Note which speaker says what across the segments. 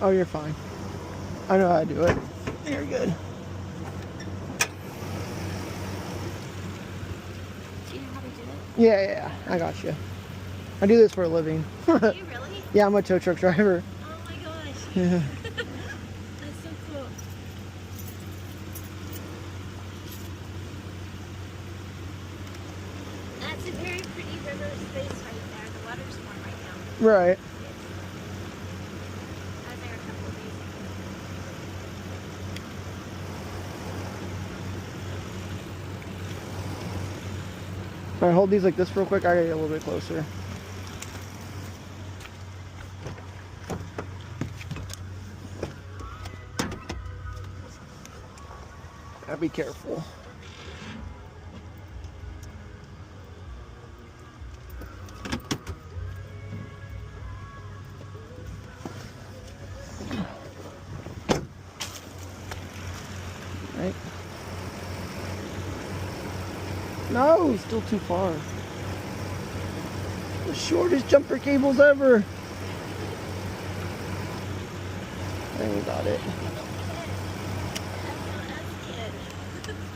Speaker 1: Oh, you're fine. I know how to do it. You're good.
Speaker 2: Do you know how to do it?
Speaker 1: Yeah, I got you. I do this for a living.
Speaker 2: Do you really?
Speaker 1: Yeah, I'm a tow truck driver.
Speaker 2: Oh my gosh.
Speaker 1: Yeah.
Speaker 2: That's so cool. That's a very pretty river space right there. The water's warm right now.
Speaker 1: Right.
Speaker 2: I was there a couple of days ago.
Speaker 1: Alright, hold these like this real quick. I gotta get a little bit closer. Gotta be careful. Right. No, still too far. The shortest jumper cables ever. I think we got it.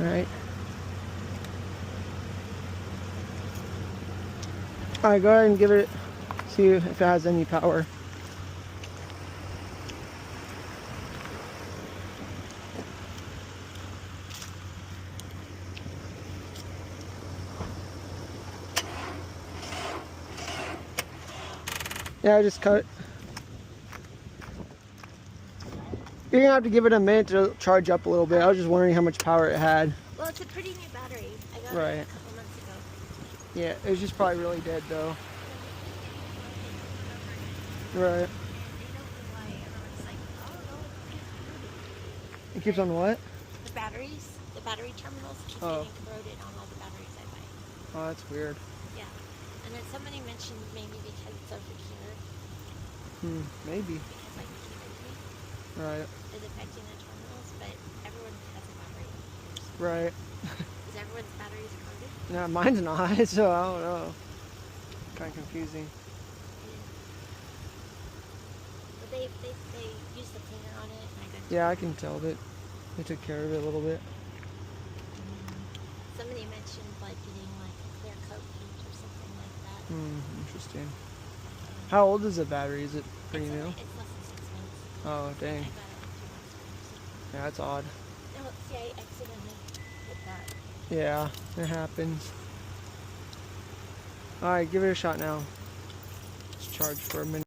Speaker 1: Alright. Alright, go ahead and give it, see if it has any power. Yeah, I just cut it. You're gonna have to give it a minute to charge up a little bit. I was just wondering how much power it had.
Speaker 2: Well, it's a pretty new battery. I got
Speaker 1: Right.
Speaker 2: it a couple months ago.
Speaker 1: Yeah, it was just probably really dead though. Right. It keeps on what?
Speaker 2: The batteries, the battery terminals keep
Speaker 1: Oh.
Speaker 2: getting corroded on all the batteries I buy.
Speaker 1: Oh, that's weird.
Speaker 2: Yeah. And then somebody mentioned maybe because it's over here,
Speaker 1: Maybe.
Speaker 2: because like humidity
Speaker 1: Right.
Speaker 2: is affecting the terminals, but everyone has a battery.
Speaker 1: Right.
Speaker 2: Is everyone's batteries corroded?
Speaker 1: No, mine's not, so I don't know. Kind of confusing.
Speaker 2: But they used the cleaner on it, and I got.
Speaker 1: Yeah, I can tell that they took care of it a little bit.
Speaker 2: Somebody mentioned like getting like a clear coat paint or something like that.
Speaker 1: Interesting. How old is the battery? Is it pretty new?
Speaker 2: It's less than 6 months.
Speaker 1: Oh,
Speaker 2: I
Speaker 1: dang.
Speaker 2: got it like 2 months ago.
Speaker 1: Yeah, that's odd.
Speaker 2: No, see, I accidentally hit that.
Speaker 1: Yeah, it happens. Alright, give it a shot now. Just charge for a minute.